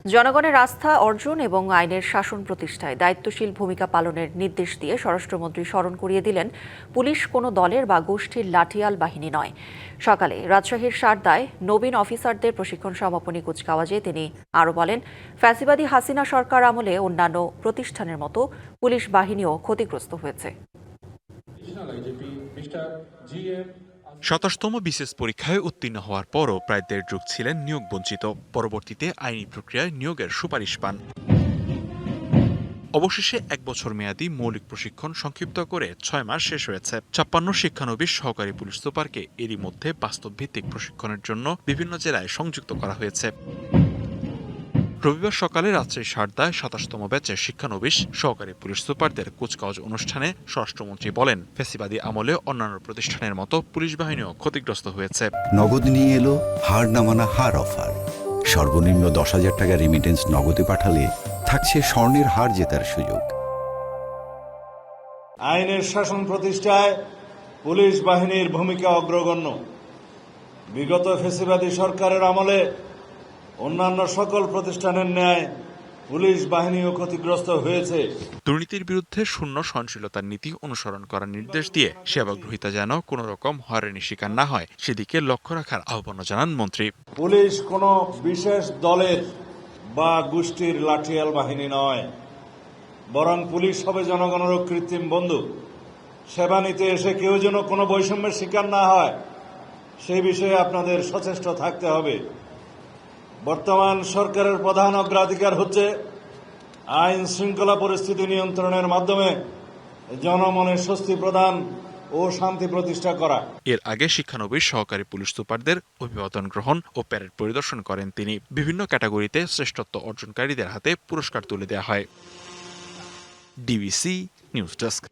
জনগণের আস্থা অর্জন এবং আইনের শাসন প্রতিষ্ঠায় দায়িত্বশীল ভূমিকা পালনের নির্দেশ দিয়ে স্বরাষ্ট্রমন্ত্রী স্মরণ করিয়ে দিলেন, পুলিশ কোনো দলের বা গোষ্ঠীর লাঠিয়াল বাহিনী নয়। সকালে রাজশাহীর সারদায় নবীন অফিসারদের প্রশিক্ষণ সমাপনী কুচকাওয়াজে তিনি আরও বলেন, ফ্যাসিবাদী হাসিনা সরকার আমলে অন্যান্য প্রতিষ্ঠানের মতো পুলিশ বাহিনীও ক্ষতিগ্রস্ত হয়েছে। ২৭তম বিসিএস পরীক্ষায় উত্তীর্ণ হওয়ার পরও প্রায় দেড় যুগ ছিলেন নিয়োগ বঞ্চিত। পরবর্তীতে আইনি প্রক্রিয়ায় নিয়োগের সুপারিশ পান। অবশেষে ১ বছর মেয়াদী মৌলিক প্রশিক্ষণ সংক্ষিপ্ত করে ৬ মাস শেষ হয়েছে। ৫৬ শিক্ষানবিশ সহকারী পুলিশ সুপারকে এরই মধ্যে বাস্তবভিত্তিক প্রশিক্ষণের জন্য বিভিন্ন জেলায় সংযুক্ত করা হয়েছে। রবিবার সকালে রাজশাহীর সারদায় ২৭তম ব্যাচের শিক্ষানবিশ সহকারী পুলিশ সুপারদের কুচকাওয়াজ অনুষ্ঠানে স্বরাষ্ট্রমন্ত্রী বলেন, ফ্যাসিবাদী আমলে অন্যান্য প্রতিষ্ঠানের মতো পুলিশ বাহিনীও ক্ষতিগ্রস্ত হয়েছে। নগদ নিয়ে এলো হার না মানা হার অফার। সর্বনিম্ন ১০,০০০ টাকা রেমিটেন্স নগদে পাঠালে থাকছে স্বর্ণের হার জেতার সুযোগ। আইনের শাসন প্রতিষ্ঠায় পুলিশ বাহিনীর ভূমিকা অগ্রগণ্য। বিগত ফ্যাসিবাদী সরকারের আমলে অন্যান্য সকল প্রতিষ্ঠানের ন্যায় পুলিশ বাহিনীও ক্ষতিগ্রস্ত হয়েছে। দুর্নীতির বিরুদ্ধে শূন্য সহনশীলতার নীতি অনুসরণ করার নির্দেশ দিয়ে সেবাগ্রহীতা যেন কোনো রকম হয়রানির শিকার না হয় সেদিকে লক্ষ্য রাখার আহ্বান জানান মন্ত্রী। পুলিশ কোনো বিশেষ দলের বা গোষ্ঠীর লাঠিয়াল বাহিনী নয়, বরং পুলিশ হবে জনগণের কৃত্রিম বন্ধু। সেবা নিতে এসে কেউ যেন কোনো বৈষম্যের শিকার না হয় সেই বিষয়ে আপনাদের সচেষ্ট থাকতে হবে। বর্তমান সরকারের প্রধান অগ্রাধিকার হচ্ছে আইন শৃঙ্খলা পরিস্থিতি নিয়ন্ত্রণের মাধ্যমে জনমনে স্বস্তি প্রদান ও শান্তি প্রতিষ্ঠা করা। এর আগে শিক্ষানবিশ সহকারী পুলিশ সুপারদের অভিবাদন গ্রহণ ও প্যারেড পরিদর্শন করেন তিনি। বিভিন্ন ক্যাটাগরিতে শ্রেষ্ঠত্ব অর্জনকারীদের হাতে পুরস্কার তুলে দেওয়া হয়। DBC news desk.